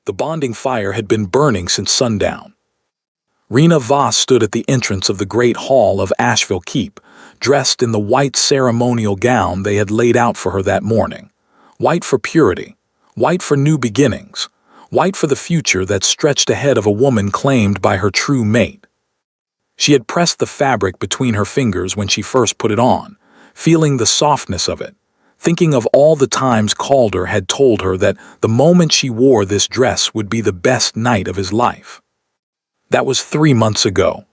The bonding fire had been burning since sundown. Rena Voss stood at the entrance of the great hall of Asheville Keep, dressed in the white ceremonial gown they had laid out for her that morning. White for purity, white for new beginnings, white for the future that stretched ahead of a woman claimed by her true mate. She had pressed the fabric between her fingers when she first put it on, feeling the softness of it, thinking of all the times Calder had told her that the moment she wore this dress would be the best night of his life. That was 3 months ago.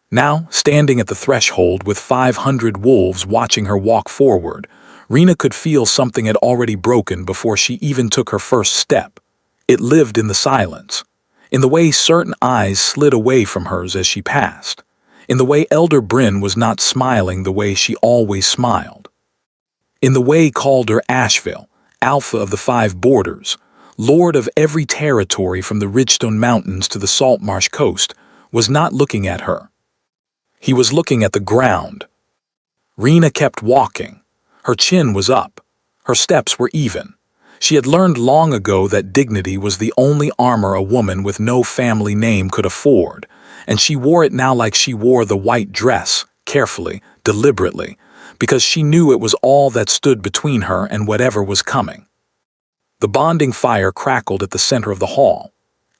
Now, standing at the threshold with 500 wolves watching her walk forward, Rena could feel something had already broken before she even took her first step. It lived in the silence, in the way certain eyes slid away from hers as she passed, in the way Elder Bryn was not smiling the way she always smiled, in the way Calder Asheville, Alpha of the 5 Borders, lord of every territory from the Ridgestone Mountains to the Saltmarsh Coast, was not looking at her. He was looking at the ground. Rena kept walking. Her chin was up. Her steps were even. She had learned long ago that dignity was the only armor a woman with no family name could afford, and she wore it now like she wore the white dress, carefully, deliberately, because she knew it was all that stood between her and whatever was coming. The bonding fire crackled at the center of the hall.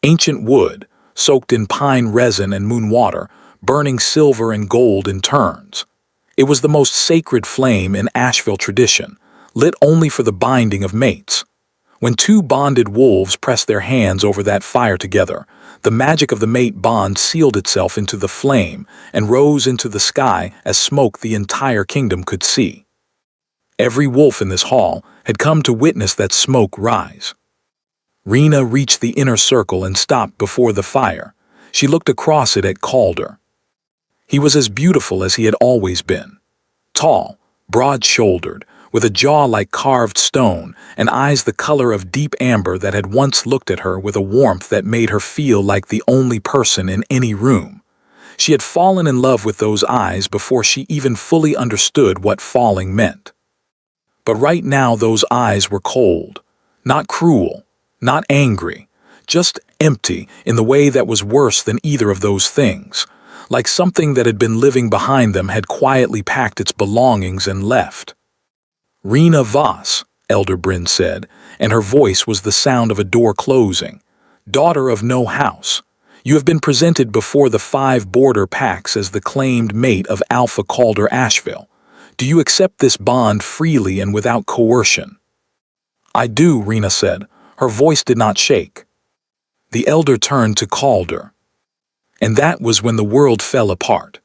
Ancient wood, soaked in pine resin and moon water, burning silver and gold in turns. It was the most sacred flame in Asheville tradition, lit only for the binding of mates. When 2 bonded wolves pressed their hands over that fire together, the magic of the mate bond sealed itself into the flame and rose into the sky as smoke the entire kingdom could see. Every wolf in this hall had come to witness that smoke rise. Rena reached the inner circle and stopped before the fire. She looked across it at Calder. He was as beautiful as he had always been. Tall, broad-shouldered, with a jaw like carved stone and eyes the color of deep amber that had once looked at her with a warmth that made her feel like the only person in any room. She had fallen in love with those eyes before she even fully understood what falling meant. But right now those eyes were cold, not cruel, not angry, just empty in the way that was worse than either of those things, like something that had been living behind them had quietly packed its belongings and left. "Rena Voss," Elder Bryn said, and her voice was the sound of a door closing. "Daughter of no house, you have been presented before the 5 border packs as the claimed mate of Alpha Calder Asheville. Do you accept this bond freely and without coercion?" "I do," Rena said. Her voice did not shake. The elder turned to Calder. And that was when the world fell apart.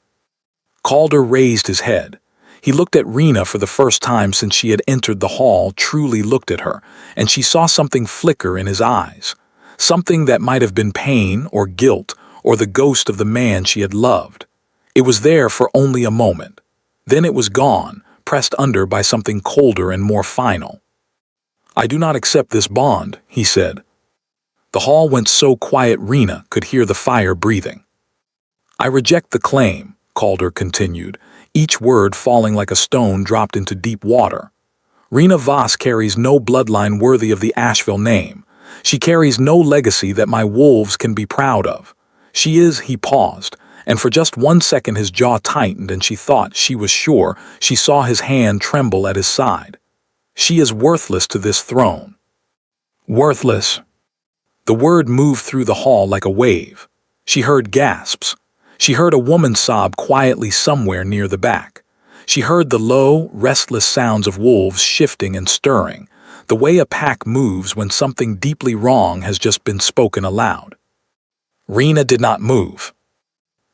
Calder raised his head. He looked at Rena for the first time since she had entered the hall, truly looked at her, and she saw something flicker in his eyes, something that might have been pain or guilt or the ghost of the man she had loved. It was there for only a moment. Then it was gone, pressed under by something colder and more final. "I do not accept this bond," he said. The hall went so quiet Rena could hear the fire breathing. "I reject the claim," Calder continued, each word falling like a stone dropped into deep water. "Rena Voss carries no bloodline worthy of the Asheville name. She carries no legacy that my wolves can be proud of. She is," he paused, and for just 1 second his jaw tightened and she thought she was sure she saw his hand tremble at his side. "She is worthless to this throne." Worthless. The word moved through the hall like a wave. She heard gasps. She heard a woman sob quietly somewhere near the back. She heard the low, restless sounds of wolves shifting and stirring, the way a pack moves when something deeply wrong has just been spoken aloud. Rena did not move.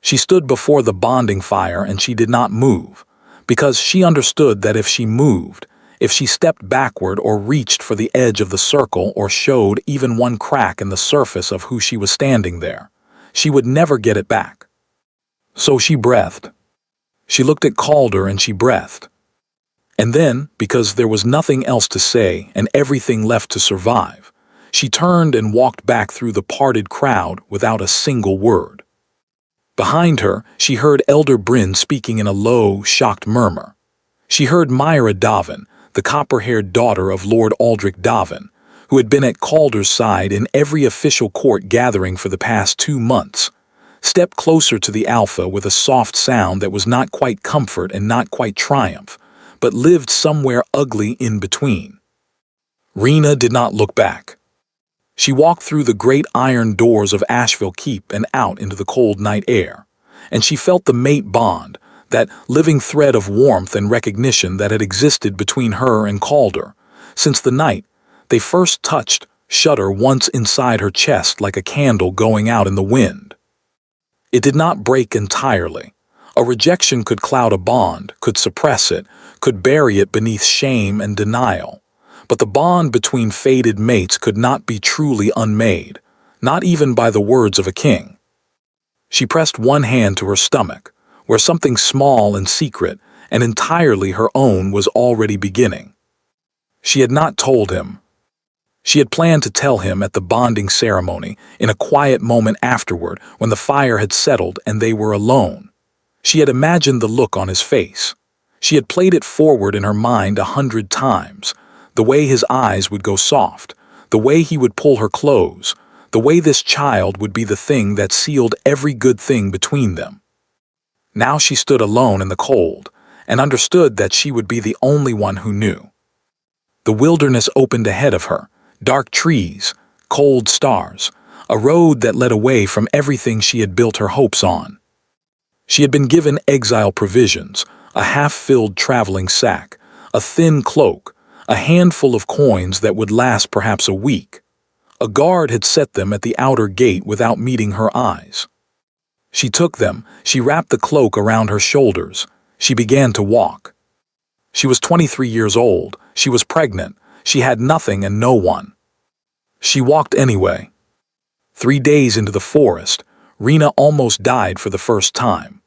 She stood before the bonding fire and she did not move, because she understood that if she moved, if she stepped backward or reached for the edge of the circle or showed even one crack in the surface of who she was standing there, she would never get it back. So she breathed. She looked at Calder and she breathed. And then, because there was nothing else to say and everything left to survive, she turned and walked back through the parted crowd without a single word. Behind her, she heard Elder Bryn speaking in a low, shocked murmur. She heard Myra Davin, the copper-haired daughter of Lord Aldrich Davin, who had been at Calder's side in every official court gathering for the past 2 months, stepped closer to the alpha with a soft sound that was not quite comfort and not quite triumph, but lived somewhere ugly in between. Rena did not look back. She walked through the great iron doors of Asheville Keep and out into the cold night air, and she felt the mate bond, that living thread of warmth and recognition that had existed between her and Calder, since the night they first touched, shudder once inside her chest like a candle going out in the wind. It did not break entirely. A rejection could cloud a bond, could suppress it, could bury it beneath shame and denial. But the bond between fated mates could not be truly unmade, not even by the words of a king. She pressed one hand to her stomach, where something small and secret, and entirely her own, was already beginning. She had not told him. She had planned to tell him at the bonding ceremony, in a quiet moment afterward when the fire had settled and they were alone. She had imagined the look on his face. She had played it forward in her mind 100 times, the way his eyes would go soft, the way he would pull her close, the way this child would be the thing that sealed every good thing between them. Now she stood alone in the cold, and understood that she would be the only one who knew. The wilderness opened ahead of her, dark trees, cold stars, a road that led away from everything she had built her hopes on. She had been given exile provisions, a half-filled traveling sack, a thin cloak, a handful of coins that would last perhaps a week. A guard had set them at the outer gate without meeting her eyes. She took them, she wrapped the cloak around her shoulders, she began to walk. She was 23 years old, she was pregnant, she had nothing and no one. She walked anyway. 3 days into the forest, Rena almost died for the first time.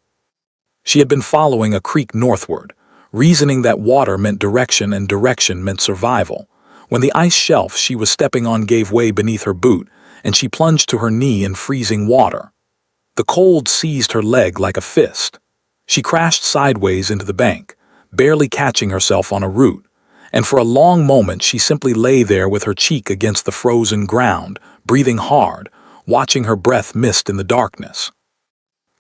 She had been following a creek northward, reasoning that water meant direction and direction meant survival, when the ice shelf she was stepping on gave way beneath her boot, and she plunged to her knee in freezing water. The cold seized her leg like a fist. She crashed sideways into the bank, barely catching herself on a root, and for a long moment she simply lay there with her cheek against the frozen ground, breathing hard, watching her breath mist in the darkness.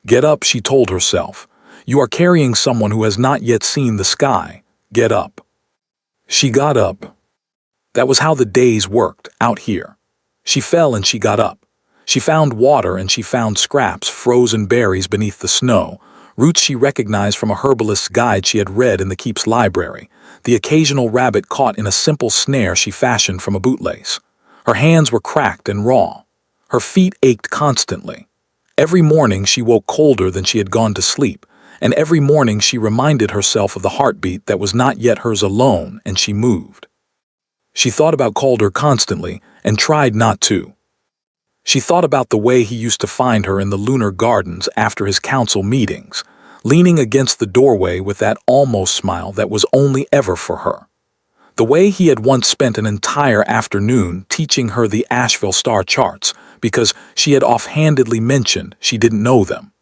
"Get up," she told herself. "You are carrying someone who has not yet seen the sky. Get up." She got up. That was how the days worked, out here. She fell and she got up. She found water and she found scraps, frozen berries beneath the snow, roots she recognized from a herbalist's guide she had read in the keep's library, the occasional rabbit caught in a simple snare she fashioned from a bootlace. Her hands were cracked and raw. Her feet ached constantly. Every morning she woke colder than she had gone to sleep, and every morning she reminded herself of the heartbeat that was not yet hers alone, and she moved. She thought about Calder constantly and tried not to. She thought about the way he used to find her in the lunar gardens after his council meetings, leaning against the doorway with that almost smile that was only ever for her. The way he had once spent an entire afternoon teaching her the Asheville star charts because she had offhandedly mentioned she didn't know them.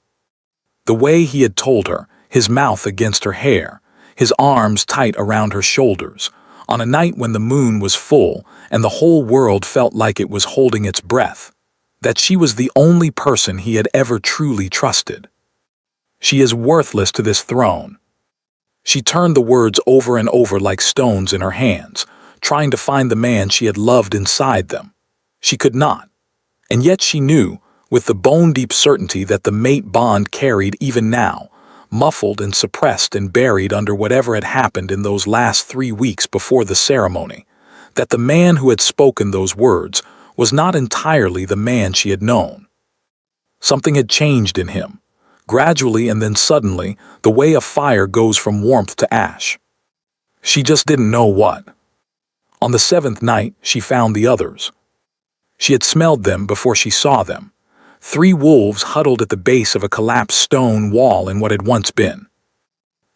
The way he had told her, his mouth against her hair, his arms tight around her shoulders, on a night when the moon was full and the whole world felt like it was holding its breath, that she was the only person he had ever truly trusted. "She is worthless to this throne." She turned the words over and over like stones in her hands, trying to find the man she had loved inside them. She could not. And yet she knew, with the bone-deep certainty that the mate bond carried even now, muffled and suppressed and buried under whatever had happened in those last 3 weeks before the ceremony, that the man who had spoken those words was not entirely the man she had known. Something had changed in him, gradually and then suddenly, the way a fire goes from warmth to ash. She just didn't know what. On the 7th night, she found the others. She had smelled them before she saw them. 3 wolves huddled at the base of a collapsed stone wall in what had once been.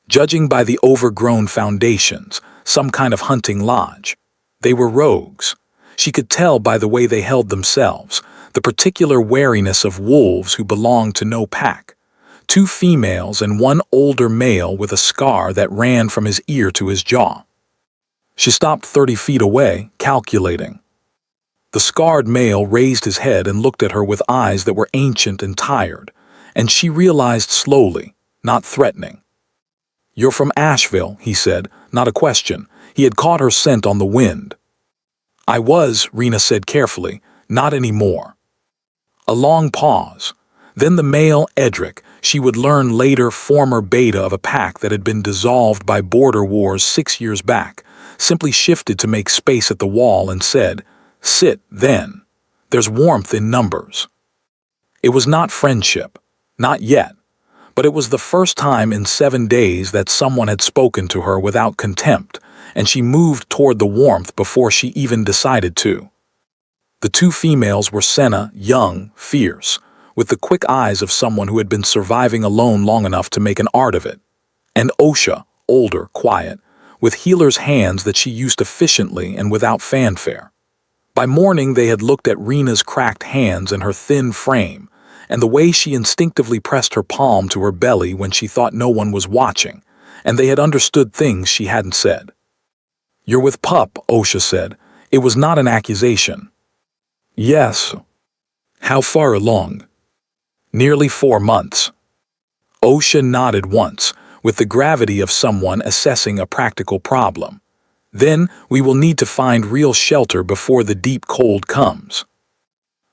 Judging by the overgrown foundations, some kind of hunting lodge. They were rogues. She could tell by the way they held themselves, the particular wariness of wolves who belonged to no pack. 2 females and 1 older male with a scar that ran from his ear to his jaw. She stopped 30 feet away, calculating. The scarred male raised his head and looked at her with eyes that were ancient and tired, and she realized slowly, not threatening. "You're from Asheville," he said, not a question. He had caught her scent on the wind. "I was," Rena said carefully, "not anymore." A long pause. Then the male, Edric, she would learn later former beta of a pack that had been dissolved by border wars 6 years back, simply shifted to make space at the wall and said, "Sit, then. There's warmth in numbers." It was not friendship. Not yet. But it was the first time in 7 days that someone had spoken to her without contempt, and she moved toward the warmth before she even decided to. The two females were Senna, young, fierce, with the quick eyes of someone who had been surviving alone long enough to make an art of it, and Osha, older, quiet, with healer's hands that she used efficiently and without fanfare. By morning they had looked at Rena's cracked hands and her thin frame, and the way she instinctively pressed her palm to her belly when she thought no one was watching, and they had understood things she hadn't said. "You're with Pup," Osha said. It was not an accusation. "Yes." "How far along?" "Nearly 4 months." Osha nodded once, with the gravity of someone assessing a practical problem. "Then we will need to find real shelter before the deep cold comes."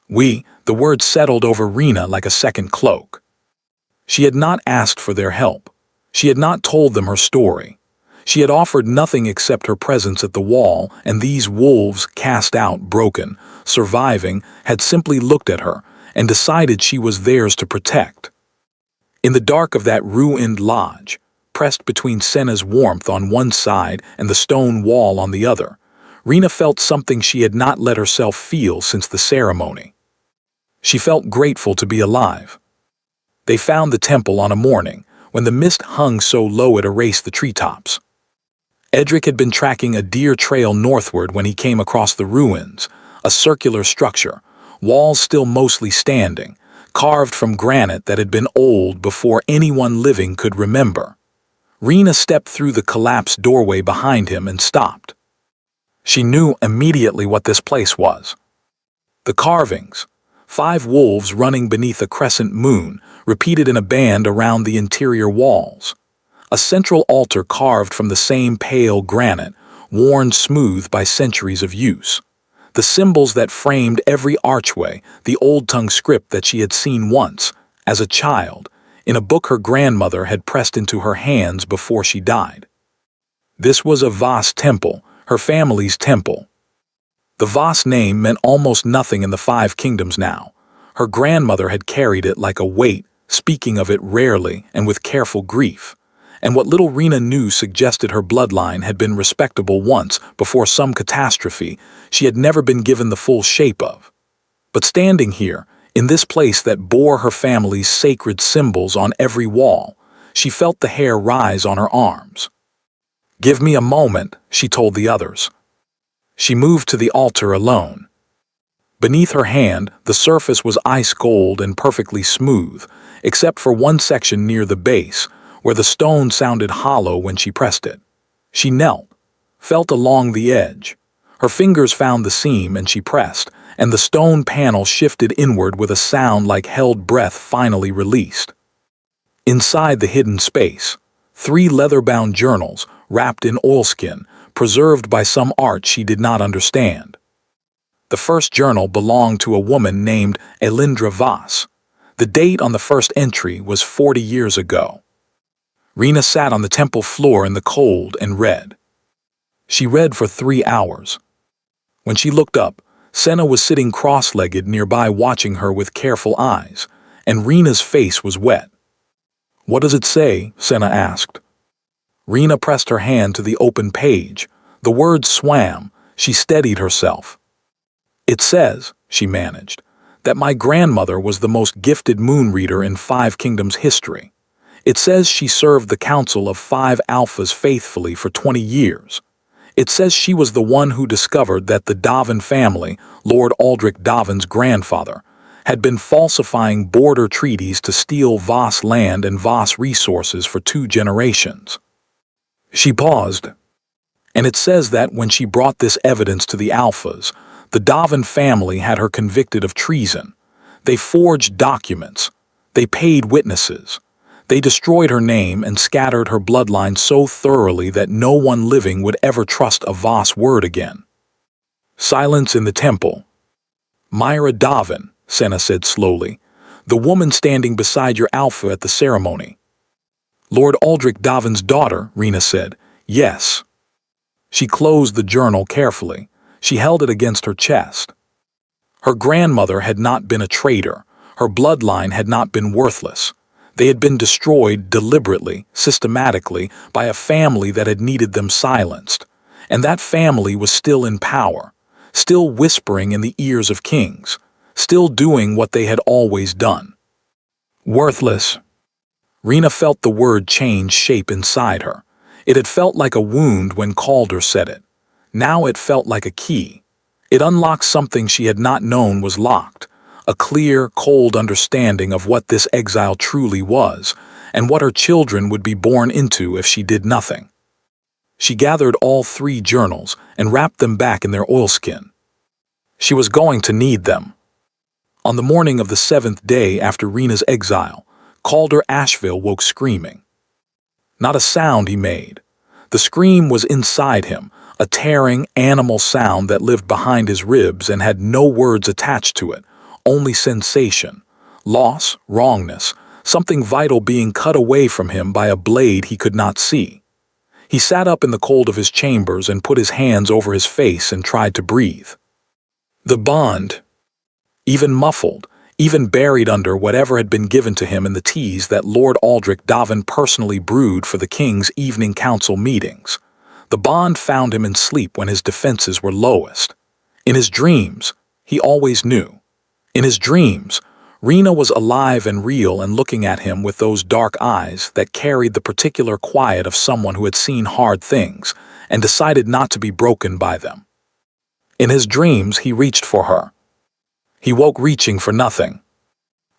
The word settled over Rena like a second cloak. She had not asked for their help. She had not told them her story. She had offered nothing except her presence at the wall, and these wolves, cast out, broken, surviving, had simply looked at her and decided she was theirs to protect. In the dark of that ruined lodge, pressed between Senna's warmth on one side and the stone wall on the other, Rena felt something she had not let herself feel since the ceremony. She felt grateful to be alive. They found the temple on a morning when the mist hung so low it erased the treetops. Edric had been tracking a deer trail northward when he came across the ruins, a circular structure, walls still mostly standing, carved from granite that had been old before anyone living could remember. Rena stepped through the collapsed doorway behind him and stopped. She knew immediately what this place was. The carvings, 5 wolves running beneath a crescent moon, repeated in a band around the interior walls. A central altar carved from the same pale granite, worn smooth by centuries of use. The symbols that framed every archway, the old tongue script that she had seen once, as a child, in a book her grandmother had pressed into her hands before she died. This was a Voss temple, her family's temple. The Voss name meant almost nothing in the 5 kingdoms now. Her grandmother had carried it like a weight, speaking of it rarely and with careful grief. And what little Rena knew suggested her bloodline had been respectable once before some catastrophe she had never been given the full shape of. But standing here, in this place that bore her family's sacred symbols on every wall, she felt the hair rise on her arms. "Give me a moment," she told the others. She moved to the altar alone. Beneath her hand, the surface was ice cold and perfectly smooth, except for one section near the base, where the stone sounded hollow when she pressed it. She knelt, felt along the edge. Her fingers found the seam and she pressed, and the stone panel shifted inward with a sound like held breath finally released. Inside the hidden space, 3 leather-bound journals, wrapped in oilskin, preserved by some art she did not understand. The first journal belonged to a woman named Elindra Voss. The date on the first entry was 40 years ago. Rena sat on the temple floor in the cold and read. She read for 3 hours. When she looked up, Senna was sitting cross-legged nearby watching her with careful eyes, and Rena's face was wet. "What does it say?" Senna asked. Rena pressed her hand to the open page. The words swam. She steadied herself. "It says," she managed, "that my grandmother was the most gifted moon reader in 5 kingdoms history. It says she served the council of 5 alphas faithfully for 20 years. It says she was the one who discovered that the Davin family, Lord Aldrich Davin's grandfather, had been falsifying border treaties to steal Voss land and Voss resources for 2 generations. She paused. And it says that when she brought this evidence to the alphas, The Davin family had her convicted of treason. They forged documents. They paid witnesses. They destroyed her name and scattered her bloodline so thoroughly that no one living would ever trust a Voss word again. Silence in the temple. Myra Davin, Senna said slowly, the woman standing beside your alpha at the ceremony. Lord Aldrich Davin's daughter, Rena said. Yes. She closed the journal carefully. She held it against her chest. Her grandmother had not been a traitor. Her bloodline had not been worthless. They had been destroyed deliberately, systematically, by a family that had needed them silenced. And that family was still in power, still whispering in the ears of kings, still doing what they had always done. Worthless. Rena felt the word change shape inside her. It had felt like a wound when Calder said it. Now it felt like a key. It unlocked something she had not known was locked, a clear, cold understanding of what this exile truly was, and what her children would be born into if she did nothing. She gathered all 3 journals and wrapped them back in their oilskin. She was going to need them. On the morning of the 7th day after Rena's exile, Calder Asheville woke screaming. Not a sound he made. The scream was inside him, a tearing, animal sound that lived behind his ribs and had no words attached to it, only sensation, loss, wrongness, something vital being cut away from him by a blade he could not see. He sat up in the cold of his chambers and put his hands over his face and tried to breathe. The bond, even muffled, even buried under whatever had been given to him in the teas that Lord Aldrich Davin personally brewed for the king's evening council meetings. The bond found him in sleep when his defenses were lowest. In his dreams, he always knew. In his dreams, Rena was alive and real and looking at him with those dark eyes that carried the particular quiet of someone who had seen hard things and decided not to be broken by them. In his dreams, he reached for her. He woke reaching for nothing.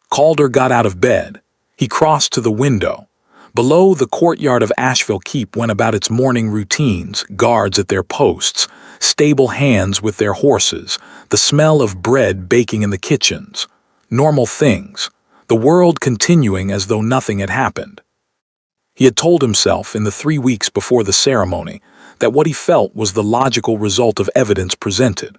Calder got out of bed. He crossed to the window. Below, the courtyard of Asheville Keep went about its morning routines, guards at their posts, stable hands with their horses, the smell of bread baking in the kitchens. Normal things, the world continuing as though nothing had happened. He had told himself in the 3 weeks before the ceremony that what he felt was the logical result of evidence presented.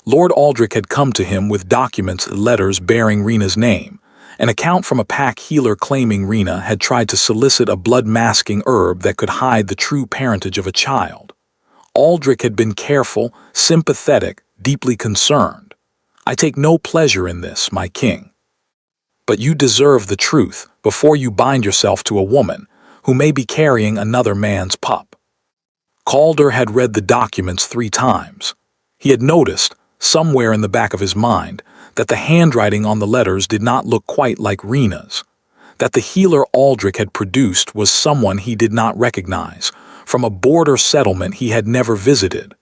Lord Aldrich had come to him with documents and letters bearing Rena's name. An account from a pack healer claiming Rena had tried to solicit a blood-masking herb that could hide the true parentage of a child. Aldrich had been careful, sympathetic, deeply concerned. I take no pleasure in this, my king. But you deserve the truth before you bind yourself to a woman who may be carrying another man's pup. Calder had read the documents 3 times. He had noticed, somewhere in the back of his mind, that the handwriting on the letters did not look quite like Rena's, that the healer Aldrich had produced was someone he did not recognize, from a border settlement he had never visited,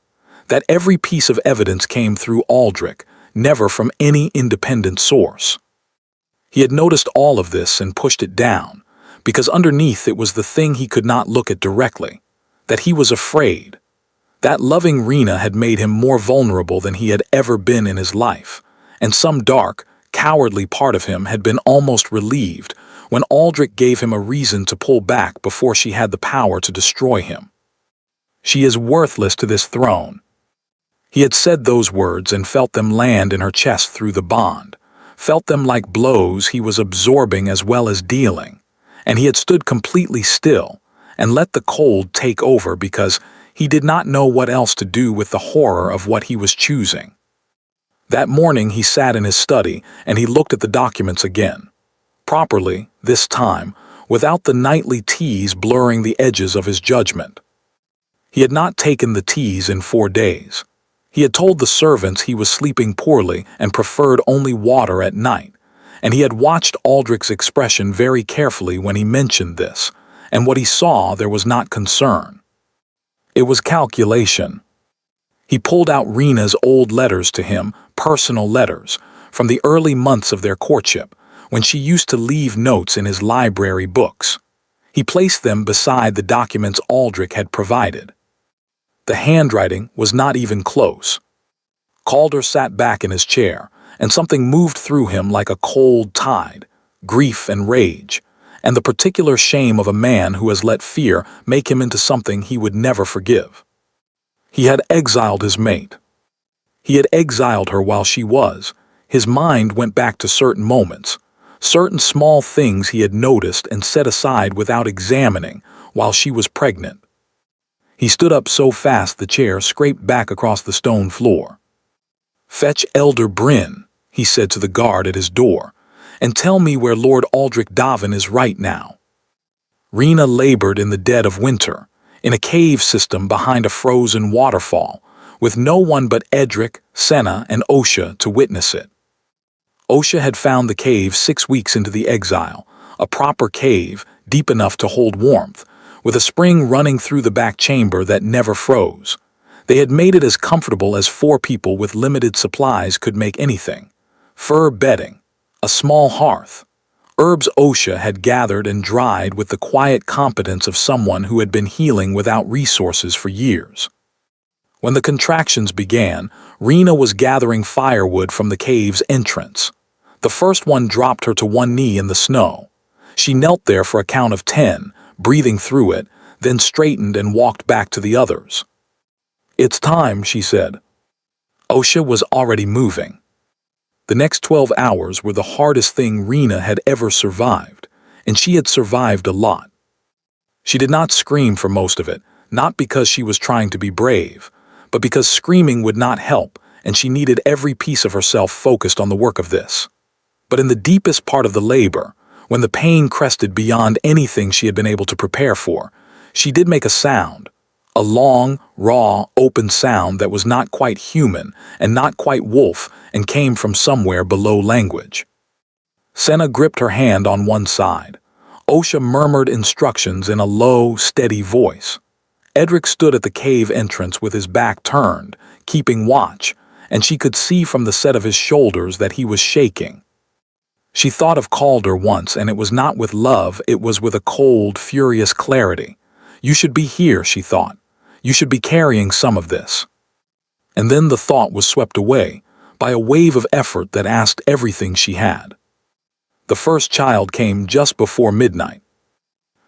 that every piece of evidence came through Aldrich, never from any independent source. He had noticed all of this and pushed it down, because underneath it was the thing he could not look at directly, that he was afraid. That loving Rena had made him more vulnerable than he had ever been in his life, and some dark, cowardly part of him had been almost relieved when Aldrich gave him a reason to pull back before she had the power to destroy him. She is worthless to this throne. He had said those words and felt them land in her chest through the bond, felt them like blows he was absorbing as well as dealing, and he had stood completely still and let the cold take over because he did not know what else to do with the horror of what he was choosing. That morning he sat in his study and he looked at the documents again. Properly, this time, without the nightly teas blurring the edges of his judgment. He had not taken the teas in 4 days. He had told the servants he was sleeping poorly and preferred only water at night, and he had watched Aldrich's expression very carefully when he mentioned this, and what he saw there was not concern. It was calculation. He pulled out Rena's old letters to him, personal letters, from the early months of their courtship, when she used to leave notes in his library books. He placed them beside the documents Aldrich had provided. The handwriting was not even close. Calder sat back in his chair, and something moved through him like a cold tide, grief and rage, and the particular shame of a man who has let fear make him into something he would never forgive. He had exiled his mate. He had exiled her while she was. His mind went back to certain moments, certain small things he had noticed and set aside without examining while she was pregnant. He stood up so fast the chair scraped back across the stone floor. "Fetch Elder Bryn," he said to the guard at his door, "and tell me where Lord Aldrich Davin is right now." Rena labored in the dead of winter, in a cave system behind a frozen waterfall, with no one but Edric, Senna, and Osha to witness it. Osha had found the cave 6 weeks into the exile, a proper cave, deep enough to hold warmth, with a spring running through the back chamber that never froze. They had made it as comfortable as 4 people with limited supplies could make anything. Fur bedding, a small hearth. Herbs Osha had gathered and dried with the quiet competence of someone who had been healing without resources for years. When the contractions began, Rena was gathering firewood from the cave's entrance. The first one dropped her to one knee in the snow. She knelt there for a count of 10, breathing through it, then straightened and walked back to the others. "It's time," she said. Osha was already moving. The next 12 hours were the hardest thing Rena had ever survived, and she had survived a lot. She did not scream for most of it, not because she was trying to be brave, but because screaming would not help, and she needed every piece of herself focused on the work of this. But in the deepest part of the labor, when the pain crested beyond anything she had been able to prepare for, she did make a sound, a long, raw, open sound that was not quite human and not quite wolf and came from somewhere below language. Senna gripped her hand on one side. Osha murmured instructions in a low, steady voice. Edric stood at the cave entrance with his back turned, keeping watch, and she could see from the set of his shoulders that he was shaking. She thought of Calder once, and it was not with love, it was with a cold, furious clarity. "You should be here," she thought. "You should be carrying some of this." And then the thought was swept away by a wave of effort that asked everything she had. The first child came just before midnight.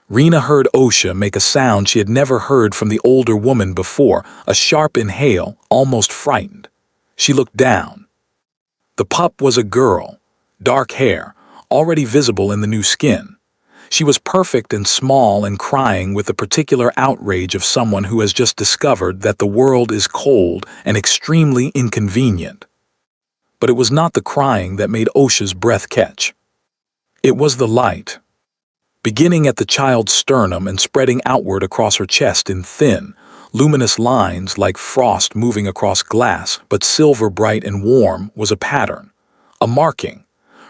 Rena heard Osha make a sound she had never heard from the older woman before, a sharp inhale, almost frightened. She looked down. The pup was a girl, dark hair, already visible in the new skin. She was perfect and small and crying with the particular outrage of someone who has just discovered that the world is cold and extremely inconvenient. But it was not the crying that made Osha's breath catch. It was the light. Beginning at the child's sternum and spreading outward across her chest in thin, luminous lines like frost moving across glass, but silver bright and warm, was a pattern, a marking.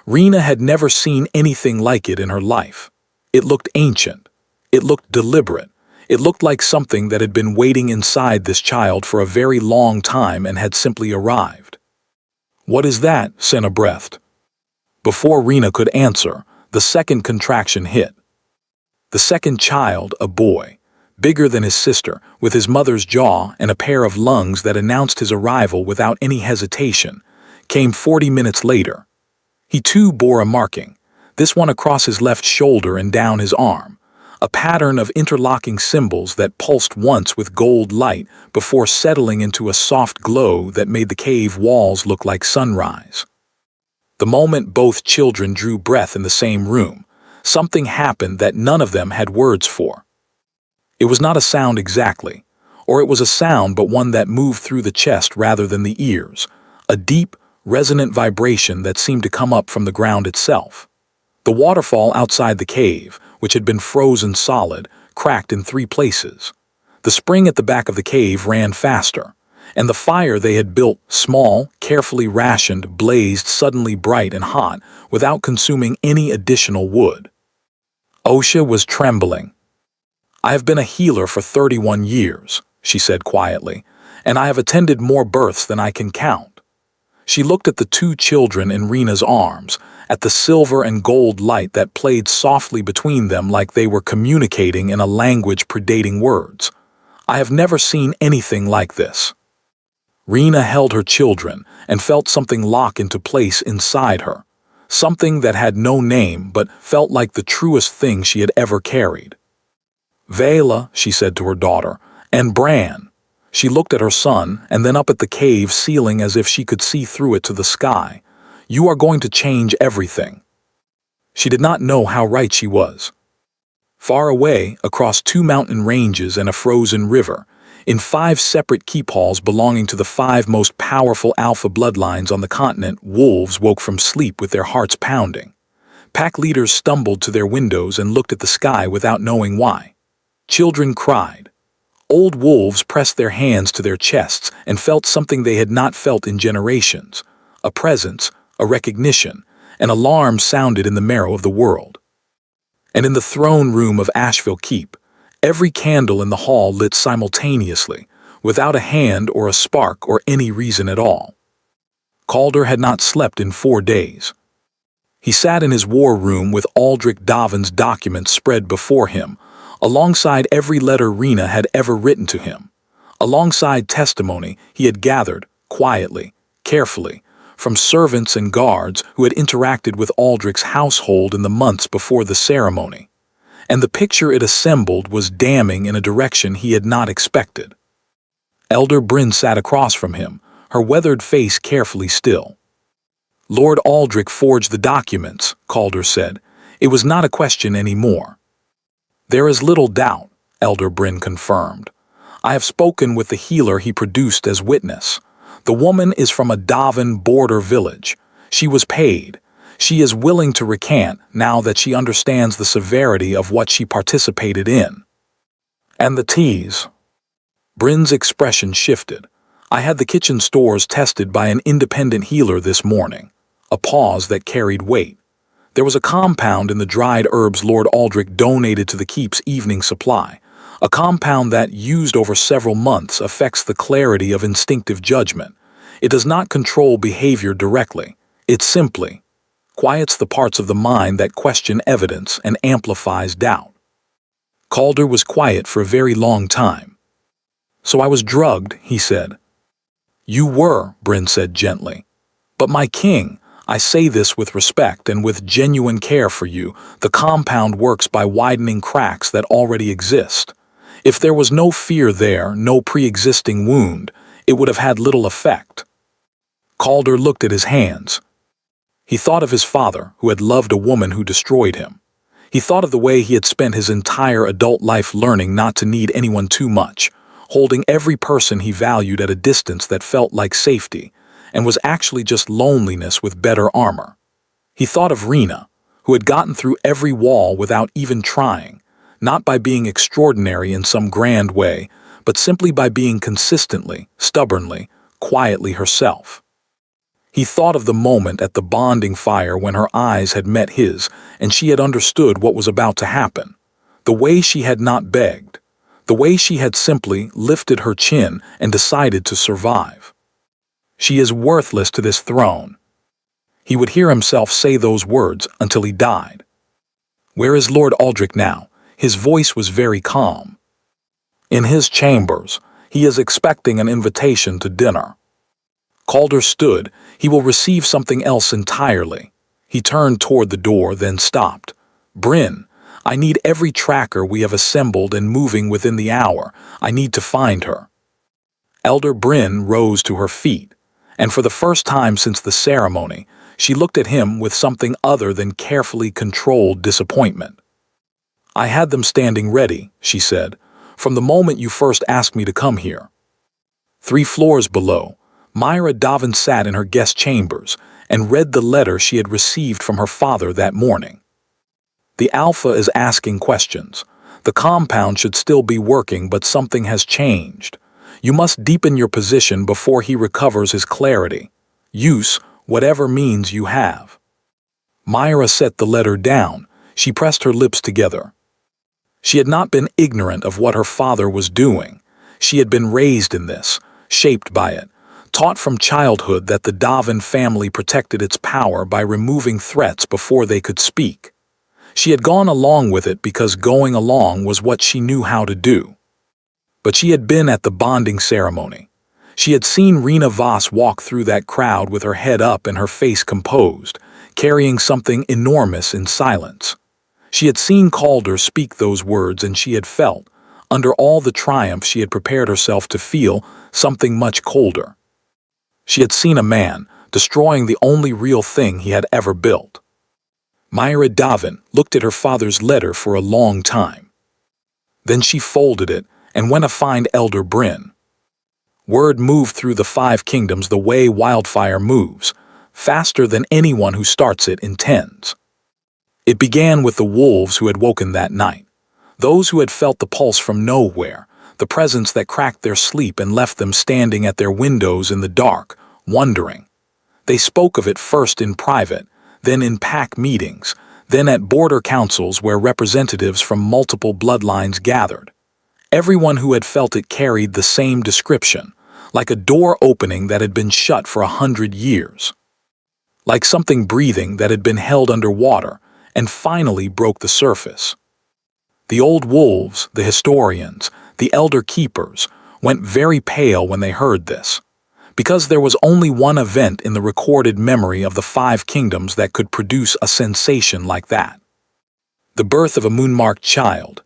Rena had never seen anything like it in her life. It looked ancient. It looked deliberate. It looked like something that had been waiting inside this child for a very long time and had simply arrived. "What is that?" Senna breathed. Before Rena could answer, the second contraction hit. The second child, a boy, bigger than his sister, with his mother's jaw and a pair of lungs that announced his arrival without any hesitation, came 40 minutes later. He too bore a marking, this one across his left shoulder and down his arm, a pattern of interlocking symbols that pulsed once with gold light before settling into a soft glow that made the cave walls look like sunrise. The moment both children drew breath in the same room, something happened that none of them had words for. It was not a sound exactly, or it was a sound but one that moved through the chest rather than the ears, a deep, resonant vibration that seemed to come up from the ground itself. The waterfall outside the cave, which had been frozen solid, cracked in 3 places. The spring at the back of the cave ran faster, and the fire they had built, small, carefully rationed, blazed suddenly bright and hot without consuming any additional wood. Osha was trembling. "I have been a healer for 31 years, she said quietly, "and I have attended more births than I can count." She looked at the 2 children in Rena's arms, at the silver and gold light that played softly between them like they were communicating in a language predating words. "I have never seen anything like this." Rena held her children and felt something lock into place inside her, something that had no name but felt like the truest thing she had ever carried. "Vela," she said to her daughter, "and Bran." She looked at her son and then up at the cave ceiling as if she could see through it to the sky. "You are going to change everything." She did not know how right she was. Far away, across 2 mountain ranges and a frozen river, in 5 separate keep halls belonging to the 5 most powerful alpha bloodlines on the continent, wolves woke from sleep with their hearts pounding. Pack leaders stumbled to their windows and looked at the sky without knowing why. Children cried. Old wolves pressed their hands to their chests and felt something they had not felt in generations. A presence, a recognition, an alarm sounded in the marrow of the world. And in the throne room of Asheville Keep, every candle in the hall lit simultaneously, without a hand or a spark or any reason at all. Calder had not slept in 4 days. He sat in his war room with Aldrich Davin's documents spread before him, alongside every letter Rena had ever written to him, alongside testimony he had gathered, quietly, carefully, from servants and guards who had interacted with Aldrich's household in the months before the ceremony. And the picture it assembled was damning in a direction he had not expected. Elder Bryn sat across from him, her weathered face carefully still. "Lord Aldrich forged the documents," Calder said. "It was not a question anymore." "There is little doubt," Elder Bryn confirmed. "I have spoken with the healer he produced as witness. The woman is from a Davin border village. She was paid. She is willing to recant now that she understands the severity of what she participated in." "And the teas?" Bryn's expression shifted. "I had the kitchen stores tested by an independent healer this morning." A pause that carried weight. "There was a compound in the dried herbs Lord Aldrich donated to the keep's evening supply. A compound that, used over several months, affects the clarity of instinctive judgment. It does not control behavior directly. It simply quiets the parts of the mind that question evidence and amplifies doubt." Calder was quiet for a very long time. "So I was drugged," he said. "You were," Bryn said gently. "But my king, I say this with respect and with genuine care for you, the compound works by widening cracks that already exist. If there was no fear there, no pre-existing wound, it would have had little effect." Calder looked at his hands. He thought of his father, who had loved a woman who destroyed him. He thought of the way he had spent his entire adult life learning not to need anyone too much, holding every person he valued at a distance that felt like safety, and was actually just loneliness with better armor. He thought of Rena, who had gotten through every wall without even trying, not by being extraordinary in some grand way, but simply by being consistently, stubbornly, quietly herself. He thought of the moment at the bonding fire when her eyes had met his and she had understood what was about to happen, the way she had not begged, the way she had simply lifted her chin and decided to survive. "She is worthless to this throne." He would hear himself say those words until he died. "Where is Lord Aldrich now?" His voice was very calm. "In his chambers. He is expecting an invitation to dinner." Calder stood. "He will receive something else entirely." He turned toward the door, then stopped. "Bryn, I need every tracker we have assembled and moving within the hour. I need to find her." Elder Bryn rose to her feet, and for the first time since the ceremony, she looked at him with something other than carefully controlled disappointment. "I had them standing ready," she said, "from the moment you first asked me to come here." 3 floors below, Myra Davin sat in her guest chambers and read the letter she had received from her father that morning. "The Alpha is asking questions. The compound should still be working, but something has changed. You must deepen your position before he recovers his clarity. Use whatever means you have." Myra set the letter down. She pressed her lips together. She had not been ignorant of what her father was doing. She had been raised in this, shaped by it, taught from childhood that the Davin family protected its power by removing threats before they could speak. She had gone along with it because going along was what she knew how to do. But she had been at the bonding ceremony. She had seen Rena Voss walk through that crowd with her head up and her face composed, carrying something enormous in silence. She had seen Calder speak those words, and she had felt, under all the triumph she had prepared herself to feel, something much colder. She had seen a man destroying the only real thing he had ever built. Myra Davin looked at her father's letter for a long time. Then she folded it and went to find Elder Bryn. Word moved through the 5 kingdoms the way wildfire moves, faster than anyone who starts it intends. It began with the wolves who had woken that night, those who had felt the pulse from nowhere, the presence that cracked their sleep and left them standing at their windows in the dark, wondering. They spoke of it first in private, then in pack meetings, then at border councils where representatives from multiple bloodlines gathered. Everyone who had felt it carried the same description, like a door opening that had been shut for 100 years. Like something breathing that had been held underwater and finally broke the surface. The old wolves, the historians, the elder keepers, went very pale when they heard this, because there was only one event in the recorded memory of the 5 kingdoms that could produce a sensation like that. The birth of a moon-marked child.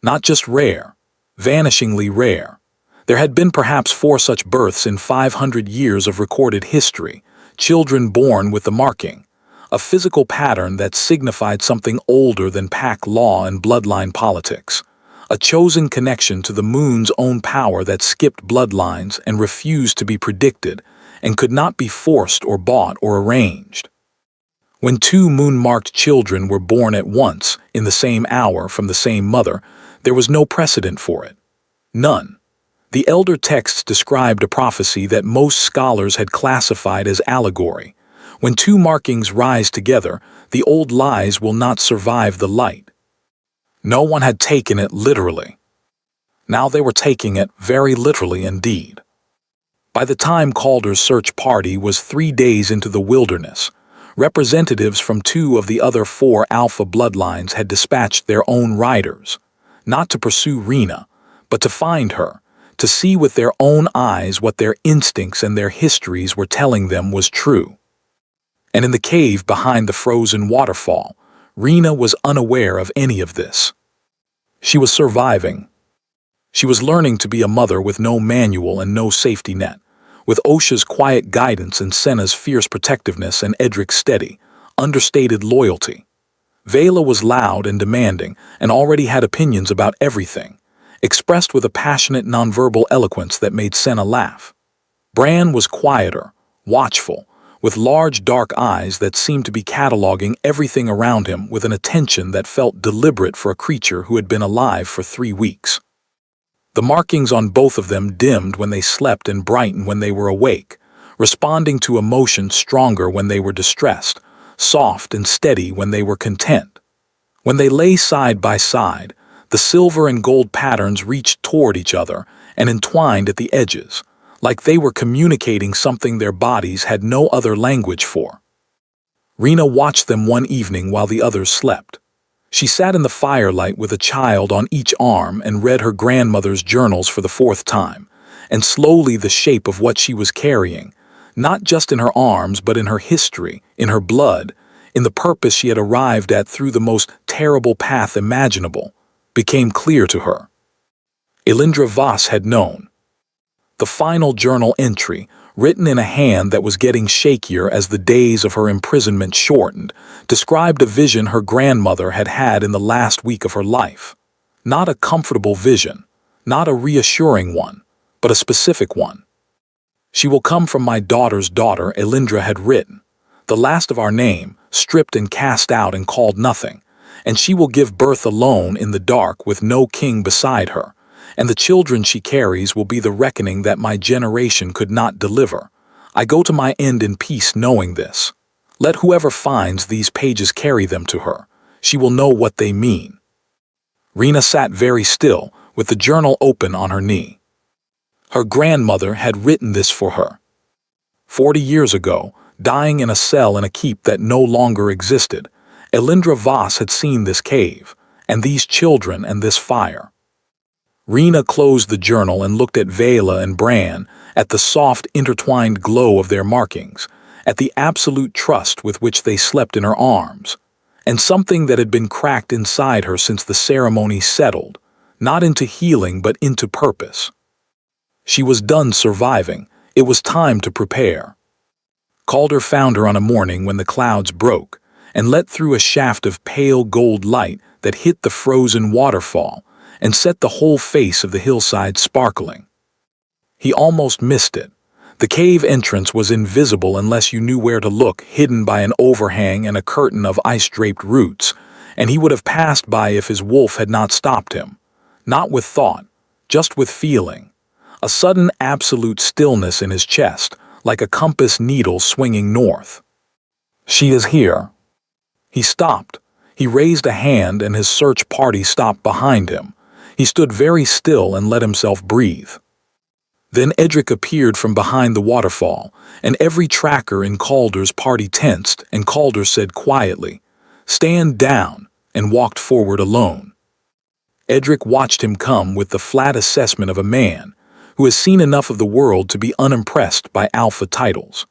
Not just rare, vanishingly rare. There had been perhaps 4 such births in 500 years of recorded history, children born with the marking, a physical pattern that signified something older than pack law and bloodline politics, a chosen connection to the moon's own power that skipped bloodlines and refused to be predicted and could not be forced or bought or arranged. When 2 moon-marked children were born at once in the same hour from the same mother, there was no precedent for it. None. The elder texts described a prophecy that most scholars had classified as allegory. When 2 markings rise together, the old lies will not survive the light. No one had taken it literally. Now they were taking it very literally indeed. By the time Calder's search party was 3 days into the wilderness, representatives from 2 of the other 4 alpha bloodlines had dispatched their own riders, not to pursue Rena, but to find her, to see with their own eyes what their instincts and their histories were telling them was true. And in the cave behind the frozen waterfall, Rena was unaware of any of this. She was surviving. She was learning to be a mother with no manual and no safety net, with Osha's quiet guidance and Senna's fierce protectiveness and Edric's steady, understated loyalty. Vela was loud and demanding and already had opinions about everything, expressed with a passionate nonverbal eloquence that made Senna laugh. Bran was quieter, watchful, with large dark eyes that seemed to be cataloging everything around him with an attention that felt deliberate for a creature who had been alive for 3 weeks. The markings on both of them dimmed when they slept and brightened when they were awake, responding to emotion stronger when they were distressed, soft and steady when they were content. When they lay side by side, the silver and gold patterns reached toward each other and entwined at the edges, like they were communicating something their bodies had no other language for. Rena watched them one evening while the others slept. She sat in the firelight with a child on each arm and read her grandmother's journals for the 4th time, and slowly the shape of what she was carrying, not just in her arms but in her history, in her blood, in the purpose she had arrived at through the most terrible path imaginable, became clear to her. Elindra Voss had known. The final journal entry, written in a hand that was getting shakier as the days of her imprisonment shortened, described a vision her grandmother had had in the last week of her life. Not a comfortable vision, not a reassuring one, but a specific one. "She will come from my daughter's daughter," Elindra had written, "the last of our name, stripped and cast out and called nothing, and she will give birth alone in the dark with no king beside her. And the children she carries will be the reckoning that my generation could not deliver. I go to my end in peace knowing this. Let whoever finds these pages carry them to her. She will know what they mean." Rena sat very still, with the journal open on her knee. Her grandmother had written this for her. 40 years ago, dying in a cell in a keep that no longer existed, Elindra Voss had seen this cave, and these children and this fire. Rena closed the journal and looked at Vela and Bran, at the soft, intertwined glow of their markings, at the absolute trust with which they slept in her arms, and something that had been cracked inside her since the ceremony settled, not into healing but into purpose. She was done surviving. It was time to prepare. Calder found her on a morning when the clouds broke and let through a shaft of pale gold light that hit the frozen waterfall and set the whole face of the hillside sparkling. He almost missed it. The cave entrance was invisible unless you knew where to look, hidden by an overhang and a curtain of ice-draped roots, and he would have passed by if his wolf had not stopped him. Not with thought, just with feeling. A sudden absolute stillness in his chest, like a compass needle swinging north. She is here. He stopped. He raised a hand and his search party stopped behind him. He stood very still and let himself breathe. Then Edric appeared from behind the waterfall, and every tracker in Calder's party tensed, and Calder said quietly, "Stand down," and walked forward alone. Edric watched him come with the flat assessment of a man who has seen enough of the world to be unimpressed by alpha titles.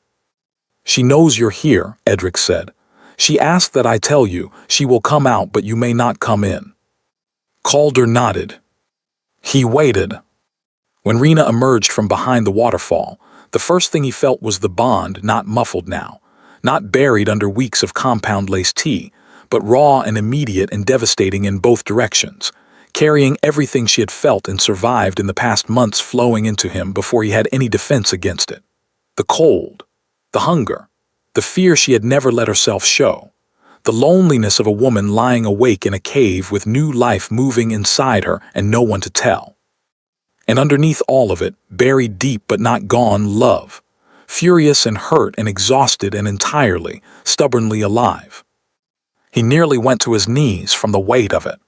"She knows you're here," Edric said. "She asked that I tell you she will come out but you may not come in." Calder nodded. He waited. When Rena emerged from behind the waterfall, the first thing he felt was the bond, not muffled now, not buried under weeks of compound-laced tea, but raw and immediate and devastating in both directions, carrying everything she had felt and survived in the past months flowing into him before he had any defense against it. The cold, the hunger, the fear she had never let herself show, the loneliness of a woman lying awake in a cave with new life moving inside her and no one to tell. And underneath all of it, buried deep but not gone, love, furious and hurt and exhausted and entirely, stubbornly alive. He nearly went to his knees from the weight of it.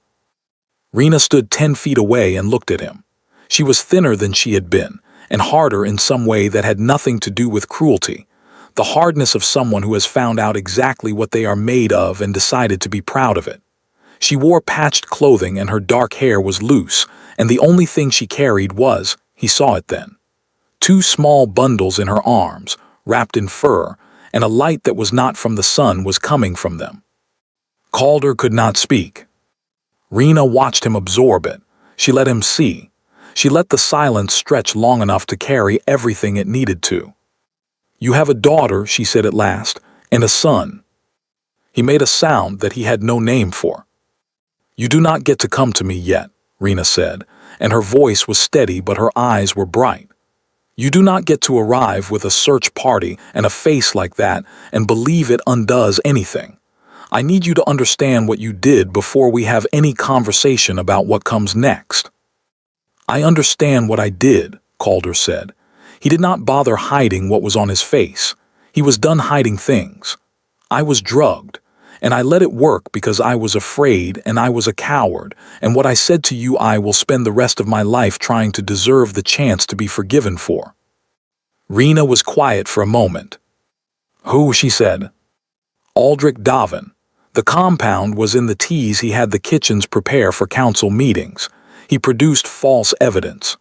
Rena stood 10 feet away and looked at him. She was thinner than she had been, and harder in some way that had nothing to do with cruelty, the hardness of someone who has found out exactly what they are made of and decided to be proud of it. She wore patched clothing and her dark hair was loose, and the only thing she carried was, he saw it then, 2 small bundles in her arms, wrapped in fur, and a light that was not from the sun was coming from them. Calder could not speak. Rena watched him absorb it. She let him see. She let the silence stretch long enough to carry everything it needed to. "You have a daughter," she said at last, "and a son." He made a sound that he had no name for. "You do not get to come to me yet," Rena said, and her voice was steady but her eyes were bright. "You do not get to arrive with a search party and a face like that and believe it undoes anything. I need you to understand what you did before we have any conversation about what comes next." "I understand what I did," Calder said. He did not bother hiding what was on his face. He was done hiding things. "I was drugged, and I let it work because I was afraid and I was a coward, and what I said to you I will spend the rest of my life trying to deserve the chance to be forgiven for." Rena was quiet for a moment. "Who?" she said. "Aldrich Davin. The compound was in the teas he had the kitchens prepare for council meetings. He produced false evidence.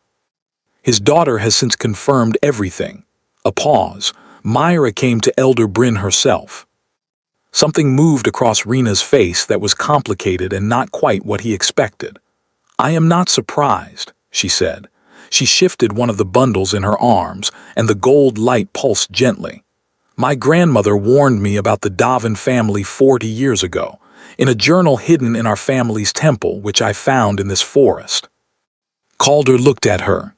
His daughter has since confirmed everything." A pause. Myra came to Elder Bryn herself. Something moved across Rena's face that was complicated and not quite what he expected. "I am not surprised," she said. She shifted one of the bundles in her arms, and the gold light pulsed gently. "My grandmother warned me about the Davin family 40 years ago, in a journal hidden in our family's temple, which I found in this forest." Calder looked at her.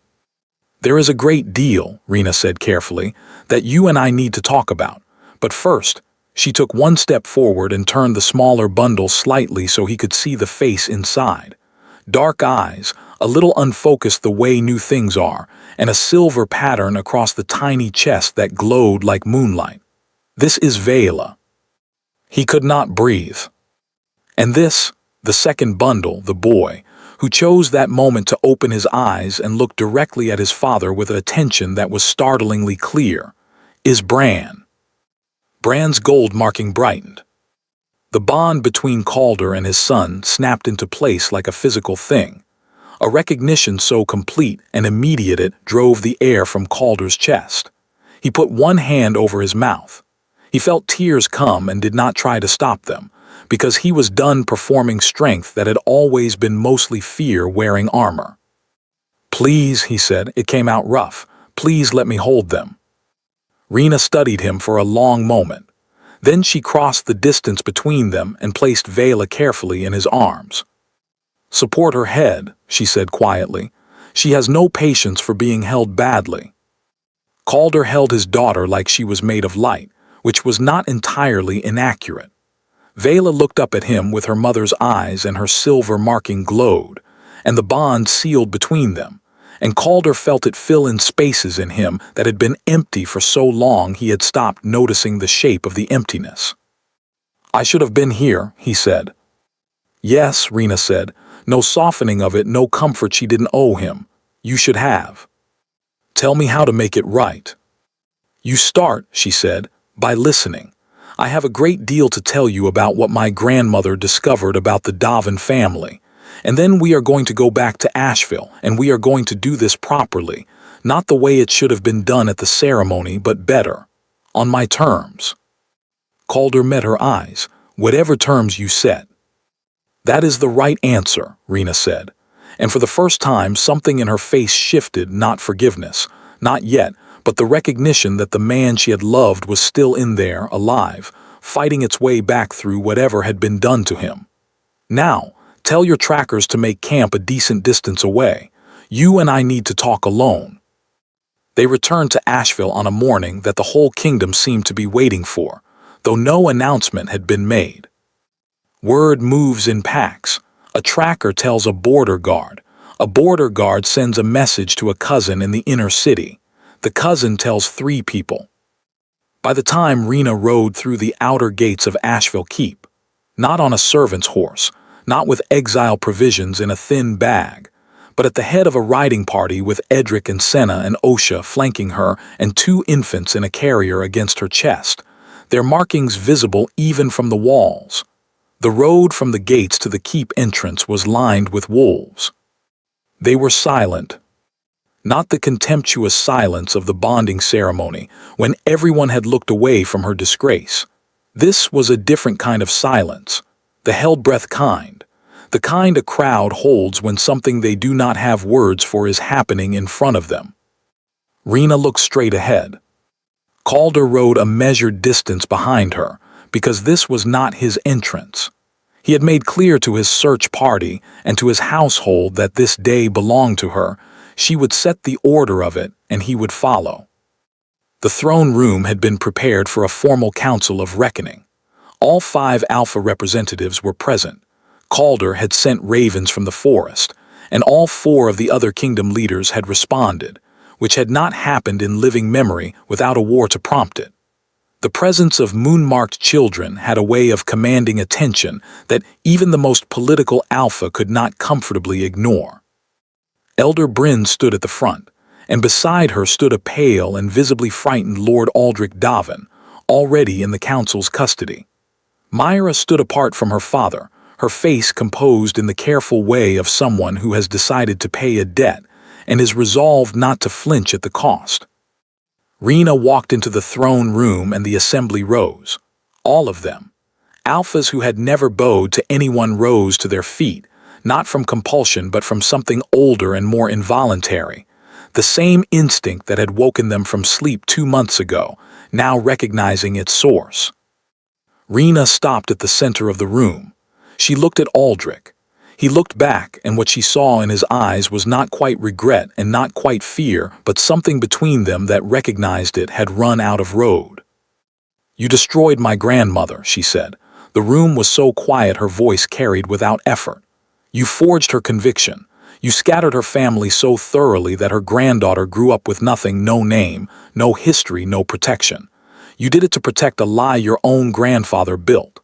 "There is a great deal," Rena said carefully, "that you and I need to talk about. But first," she took one step forward and turned the smaller bundle slightly so he could see the face inside. Dark eyes, a little unfocused the way new things are, and a silver pattern across the tiny chest that glowed like moonlight. "This is Vela." He could not breathe. And this, the second bundle, the boy, who chose that moment to open his eyes and look directly at his father with attention that was startlingly clear, is Bran. Bran's gold marking brightened. The bond between Calder and his son snapped into place like a physical thing. A recognition so complete and immediate it drove the air from Calder's chest. He put one hand over his mouth. He felt tears come and did not try to stop them, because he was done performing strength that had always been mostly fear wearing armor. "Please," he said, it came out rough, "please let me hold them." Rena studied him for a long moment. Then she crossed the distance between them and placed Vela carefully in his arms. "Support her head," she said quietly. "She has no patience for being held badly." Calder held his daughter like she was made of light, which was not entirely inaccurate. Vela looked up at him with her mother's eyes, and her silver marking glowed, and the bond sealed between them, and Calder felt it fill in spaces in him that had been empty for so long he had stopped noticing the shape of the emptiness. "I should have been here," he said. "Yes," Rena said, no softening of it, no comfort she didn't owe him. "You should have." "Tell me how to make it right." "You start," she said, "by listening. I have a great deal to tell you about what my grandmother discovered about the Davin family. And then we are going to go back to Asheville, and we are going to do this properly, not the way it should have been done at the ceremony, but better. On my terms." Calder met her eyes. "Whatever terms you set." "That is the right answer," Rena said. And for the first time something in her face shifted, not forgiveness, not yet, but the recognition that the man she had loved was still in there, alive, fighting its way back through whatever had been done to him. "Now, tell your trackers to make camp a decent distance away. You and I need to talk alone." They returned to Asheville on a morning that the whole kingdom seemed to be waiting for, though no announcement had been made. Word moves in packs. A tracker tells a border guard. A border guard sends a message to a cousin in the inner city. The cousin tells 3 people. By the time Rena rode through the outer gates of Asheville Keep, not on a servant's horse, not with exile provisions in a thin bag, but at the head of a riding party with Edric and Senna and Osha flanking her and 2 infants in a carrier against her chest, their markings visible even from the walls. The road from the gates to the keep entrance was lined with wolves. They were silent. Not the contemptuous silence of the bonding ceremony, when everyone had looked away from her disgrace. This was a different kind of silence, the held-breath kind, the kind a crowd holds when something they do not have words for is happening in front of them. Rena looked straight ahead. Calder rode a measured distance behind her, because this was not his entrance. He had made clear to his search party and to his household that this day belonged to her. She would set the order of it, and he would follow. The throne room had been prepared for a formal council of reckoning. All 5 Alpha representatives were present. Calder had sent ravens from the forest, and all 4 of the other kingdom leaders had responded, which had not happened in living memory without a war to prompt it. The presence of moon-marked children had a way of commanding attention that even the most political Alpha could not comfortably ignore. Elder Bryn stood at the front, and beside her stood a pale and visibly frightened Lord Aldrich Davin, already in the council's custody. Myra stood apart from her father, her face composed in the careful way of someone who has decided to pay a debt and is resolved not to flinch at the cost. Rena walked into the throne room and the assembly rose. All of them. Alphas who had never bowed to anyone rose to their feet, not from compulsion but from something older and more involuntary. The same instinct that had woken them from sleep 2 months ago, now recognizing its source. Rena stopped at the center of the room. She looked at Aldrich. He looked back, and what she saw in his eyes was not quite regret and not quite fear, but something between them that recognized it had run out of road. "You destroyed my grandmother," she said. The room was so quiet her voice carried without effort. "You forged her conviction. You scattered her family so thoroughly that her granddaughter grew up with nothing, no name, no history, no protection. You did it to protect a lie your own grandfather built."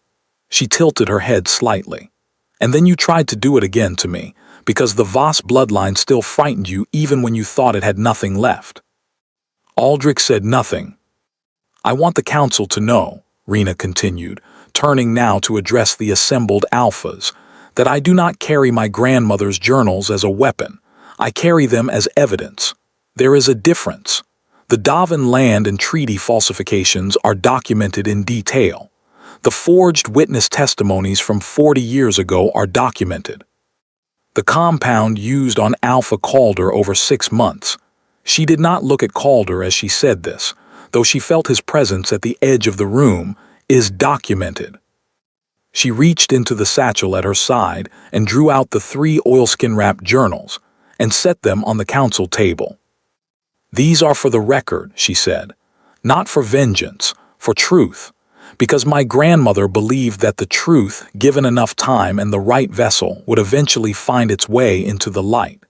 She tilted her head slightly. "And then you tried to do it again to me, because the Voss bloodline still frightened you even when you thought it had nothing left." Aldrich said nothing. "I want the council to know," Rena continued, turning now to address the assembled Alphas, That I do not carry my grandmother's journals as a weapon. I carry them as evidence. There is a difference. The Davin land and treaty falsifications are documented in detail. The forged witness testimonies from 40 years ago are documented. The compound used on Alpha Calder over 6 months. She did not look at Calder as she said this, though she felt his presence at the edge of the room, is documented. She reached into the satchel at her side and drew out the 3 oilskin-wrapped journals and set them on the council table. These are for the record, she said, not for vengeance, for truth, because my grandmother believed that the truth, given enough time and the right vessel, would eventually find its way into the light.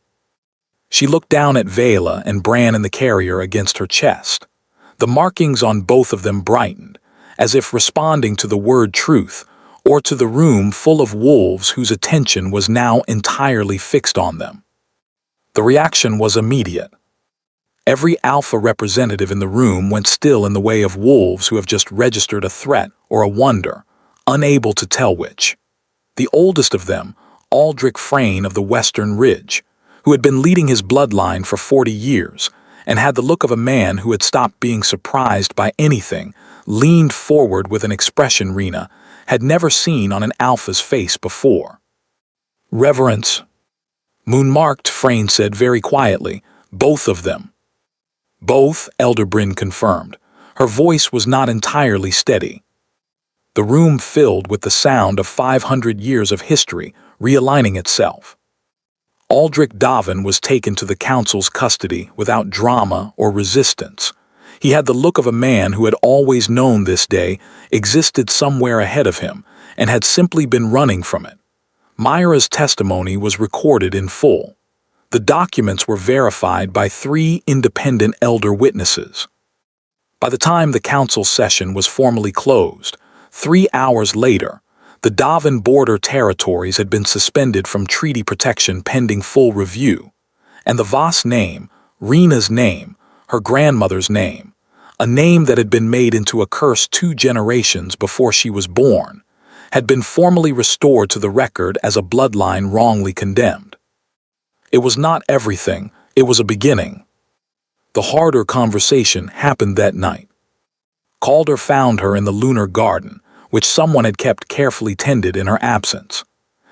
She looked down at Vela and Bran in the carrier against her chest. The markings on both of them brightened, as if responding to the word truth, or to the room full of wolves whose attention was now entirely fixed on them. The reaction was immediate. Every alpha representative in the room went still in the way of wolves who have just registered a threat or a wonder, unable to tell which. The oldest of them, Aldrich Frayne of the Western Ridge, who had been leading his bloodline for 40 years, and had the look of a man who had stopped being surprised by anything, leaned forward with an expression Rena had never seen on an alpha's face before. Reverence. Moon-marked, Frayne said very quietly, both of them. Both, Elder Bryn confirmed. Her voice was not entirely steady. The room filled with the sound of 500 years of history realigning itself. Aldrich Davin was taken to the council's custody without drama or resistance. He had the look of a man who had always known this day existed somewhere ahead of him and had simply been running from it. Myra's testimony was recorded in full. The documents were verified by 3 independent elder witnesses. By the time the council session was formally closed, 3 hours later, the Davin border territories had been suspended from treaty protection pending full review, and the Voss name, Rena's name, her grandmother's name, a name that had been made into a curse 2 generations before she was born, had been formally restored to the record as a bloodline wrongly condemned. It was not everything, it was a beginning. The harder conversation happened that night. Calder found her in the lunar garden, which someone had kept carefully tended in her absence.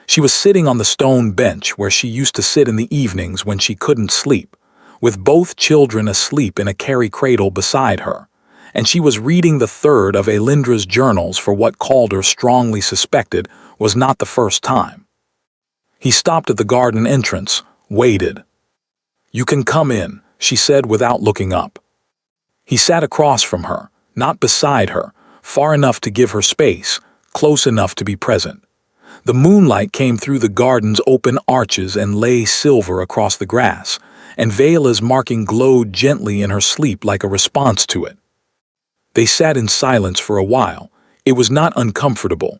She was sitting on the stone bench where she used to sit in the evenings when she couldn't sleep, with both children asleep in a carry cradle beside her, and she was reading the 3rd of Elindra's journals for what Calder strongly suspected was not the first time. He stopped at the garden entrance, waited. "You can come in," she said without looking up. He sat across from her, not beside her, far enough to give her space, close enough to be present. The moonlight came through the garden's open arches and lay silver across the grass, and Vela's marking glowed gently in her sleep like a response to it. They sat in silence for a while. It was not uncomfortable.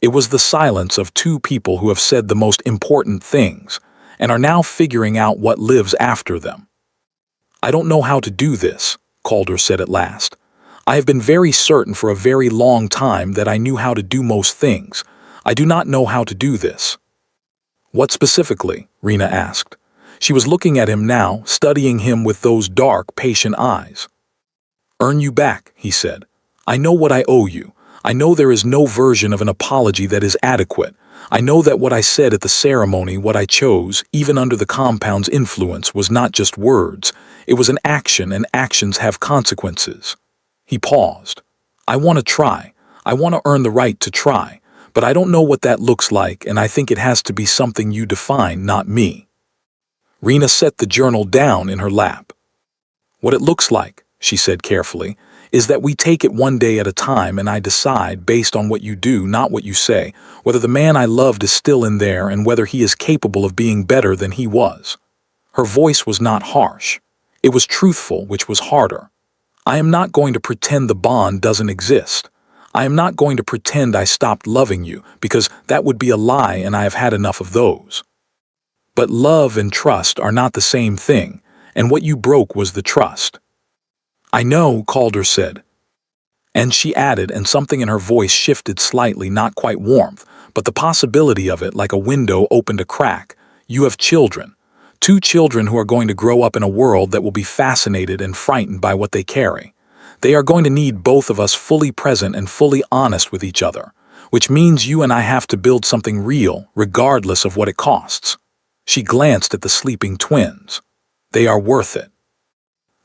It was the silence of 2 people who have said the most important things, and are now figuring out what lives after them. "I don't know how to do this," Calder said at last. "I have been very certain for a very long time that I knew how to do most things. I do not know how to do this." "What specifically?" Rena asked. She was looking at him now, studying him with those dark, patient eyes. "Earn you back," he said. "I know what I owe you. I know there is no version of an apology that is adequate. I know that what I said at the ceremony, what I chose, even under the compound's influence, was not just words. It was an action, and actions have consequences." He paused. "I want to try. I want to earn the right to try. But I don't know what that looks like, and I think it has to be something you define, not me." Rena set the journal down in her lap. "What it looks like," she said carefully, "is that we take it one day at a time, and I decide, based on what you do, not what you say, whether the man I loved is still in there and whether he is capable of being better than he was." Her voice was not harsh. It was truthful, which was harder. "I am not going to pretend the bond doesn't exist. I am not going to pretend I stopped loving you, because that would be a lie, and I have had enough of those. But love and trust are not the same thing, and what you broke was the trust." "I know," Calder said. And she added, and something in her voice shifted slightly, not quite warmth, but the possibility of it, like a window opened a crack. You have children. 2 children who are going to grow up in a world that will be fascinated and frightened by what they carry. They are going to need both of us fully present and fully honest with each other, which means you and I have to build something real, regardless of what it costs. She glanced at the sleeping twins. They are worth it.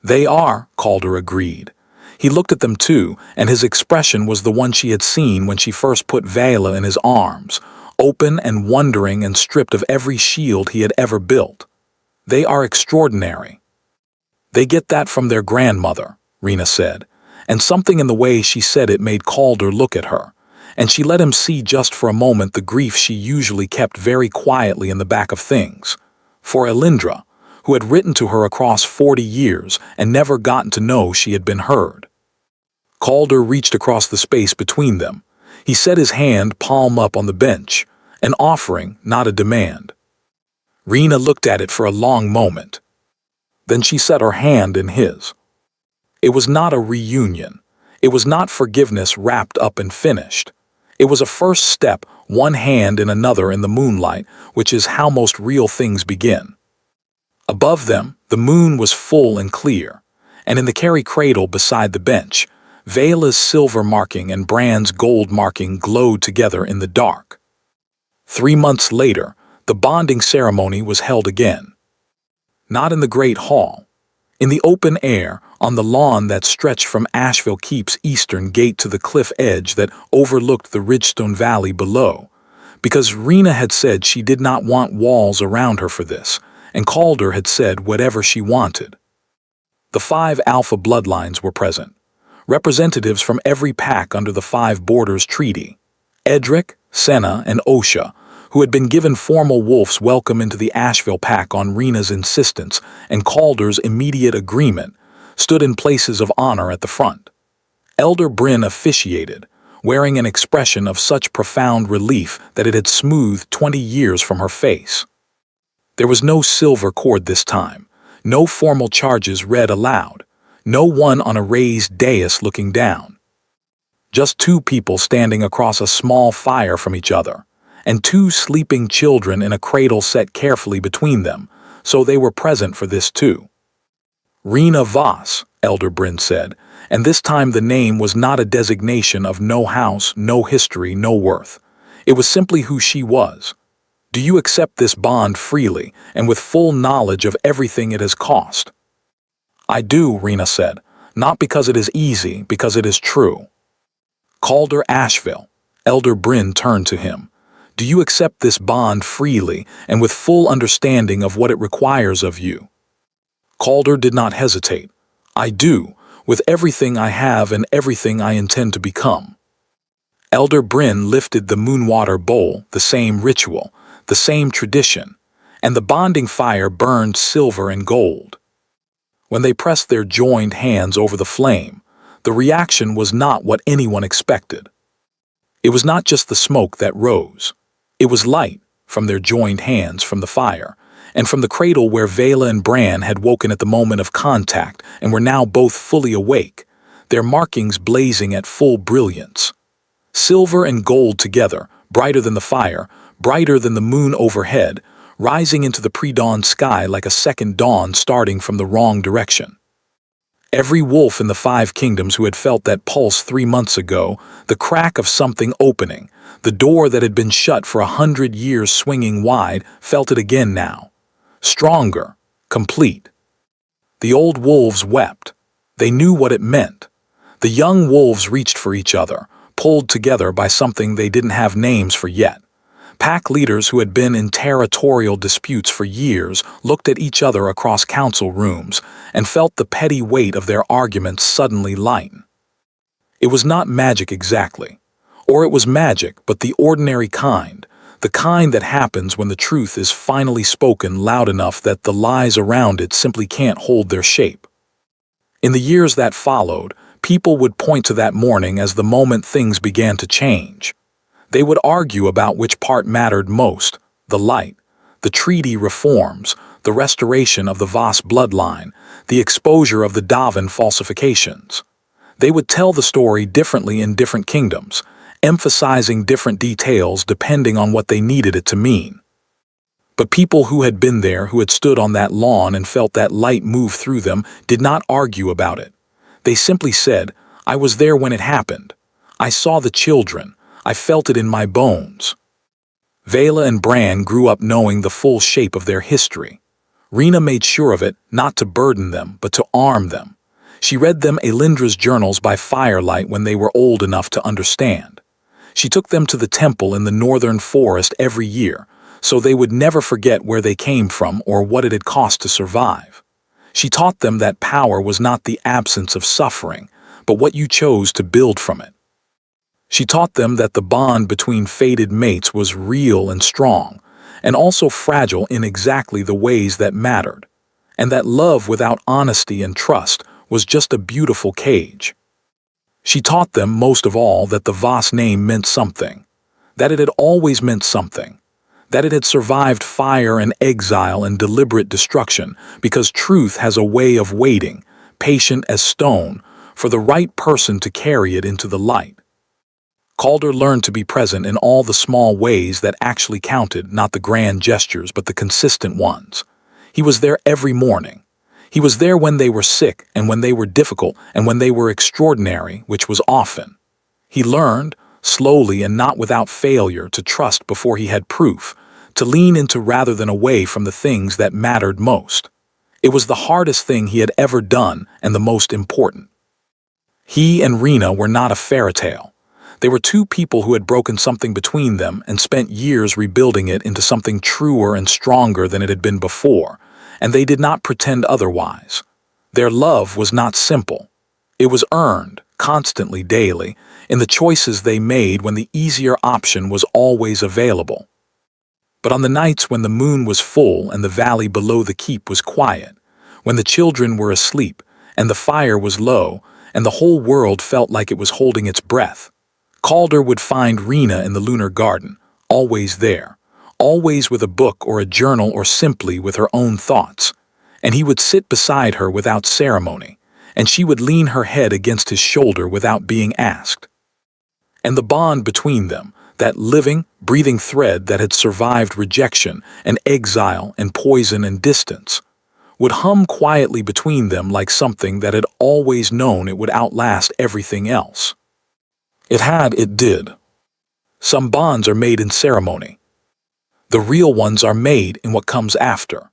They are, Calder agreed. He looked at them too, and his expression was the one she had seen when she first put Vela in his arms, open and wondering and stripped of every shield he had ever built. They are extraordinary. They get that from their grandmother, Rena said, and something in the way she said it made Calder look at her, and she let him see just for a moment the grief she usually kept very quietly in the back of things. For Elindra, who had written to her across 40 years and never gotten to know she had been heard. Calder reached across the space between them. He set his hand palm up on the bench, an offering, not a demand. Rena looked at it for a long moment. Then she set her hand in his. It was not a reunion. It was not forgiveness wrapped up and finished. It was a first step, one hand in another in the moonlight, which is how most real things begin. Above them, the moon was full and clear, and in the carry cradle beside the bench, Vela's silver marking and Bran's gold marking glowed together in the dark. 3 months later, the bonding ceremony was held again. Not in the great hall. In the open air, on the lawn that stretched from Asheville Keep's eastern gate to the cliff edge that overlooked the Ridgestone Valley below, because Rena had said she did not want walls around her for this, and Calder had said whatever she wanted. The 5 alpha bloodlines were present, representatives from every pack under the 5 Borders Treaty, Edric, Senna, and Osha, who had been given formal wolf's welcome into the Asheville pack on Rena's insistence and Calder's immediate agreement, stood in places of honor at the front. Elder Bryn officiated, wearing an expression of such profound relief that it had smoothed 20 years from her face. There was no silver cord this time, no formal charges read aloud, no one on a raised dais looking down. Just 2 people standing across a small fire from each other, and 2 sleeping children in a cradle set carefully between them, so they were present for this too. Rena Voss, Elder Bryn said, and this time the name was not a designation of no house, no history, no worth. It was simply who she was. Do you accept this bond freely and with full knowledge of everything it has cost? I do, Rena said, not because it is easy, because it is true. Calder Asheville, Elder Bryn turned to him. Do you accept this bond freely and with full understanding of what it requires of you? Calder did not hesitate. I do, with everything I have and everything I intend to become. Elder Bryn lifted the moonwater bowl, the same ritual, the same tradition, and the bonding fire burned silver and gold. When they pressed their joined hands over the flame, the reaction was not what anyone expected. It was not just the smoke that rose. It was light, from their joined hands from the fire, and from the cradle where Vela and Bran had woken at the moment of contact and were now both fully awake, their markings blazing at full brilliance. Silver and gold together, brighter than the fire, brighter than the moon overhead, rising into the pre-dawn sky like a second dawn starting from the wrong direction. Every wolf in the 5 kingdoms who had felt that pulse 3 months ago, the crack of something opening, the door that had been shut for 100 years swinging wide, felt it again now. Stronger, complete. The old wolves wept. They knew what it meant. The young wolves reached for each other, pulled together by something they didn't have names for yet. Pack leaders who had been in territorial disputes for years looked at each other across council rooms and felt the petty weight of their arguments suddenly lighten. It was not magic exactly. Or it was magic, but the ordinary kind, the kind that happens when the truth is finally spoken loud enough that the lies around it simply can't hold their shape. In the years that followed, people would point to that morning as the moment things began to change. They would argue about which part mattered most, the light, the treaty reforms, the restoration of the Voss bloodline, the exposure of the Davin falsifications. They would tell the story differently in different kingdoms, emphasizing different details depending on what they needed it to mean. But people who had been there, who had stood on that lawn and felt that light move through them, did not argue about it. They simply said, "I was there when it happened. I saw the children. I felt it in my bones." Vela and Bran grew up knowing the full shape of their history. Rena made sure of it, not to burden them, but to arm them. She read them Elindra's journals by firelight when they were old enough to understand. She took them to the temple in the northern forest every year, so they would never forget where they came from or what it had cost to survive. She taught them that power was not the absence of suffering, but what you chose to build from it. She taught them that the bond between fated mates was real and strong, and also fragile in exactly the ways that mattered, and that love without honesty and trust was just a beautiful cage. She taught them, most of all, that the Voss name meant something, that it had always meant something, that it had survived fire and exile and deliberate destruction, because truth has a way of waiting, patient as stone, for the right person to carry it into the light. Calder learned to be present in all the small ways that actually counted, not the grand gestures, but the consistent ones. He was there every morning. He was there when they were sick and when they were difficult and when they were extraordinary, which was often. He learned, slowly and not without failure, to trust before he had proof, to lean into rather than away from the things that mattered most. It was the hardest thing he had ever done and the most important. He and Rena were not a fairy tale. They were two people who had broken something between them and spent years rebuilding it into something truer and stronger than it had been before, and they did not pretend otherwise. Their love was not simple. It was earned, constantly, daily, in the choices they made when the easier option was always available. But on the nights when the moon was full and the valley below the keep was quiet, when the children were asleep and the fire was low and the whole world felt like it was holding its breath, Calder would find Rena in the lunar garden, always there, always with a book or a journal or simply with her own thoughts, and he would sit beside her without ceremony, and she would lean her head against his shoulder without being asked. And the bond between them, that living, breathing thread that had survived rejection and exile and poison and distance, would hum quietly between them like something that had always known it would outlast everything else. It did. Some bonds are made in ceremony. The real ones are made in what comes after.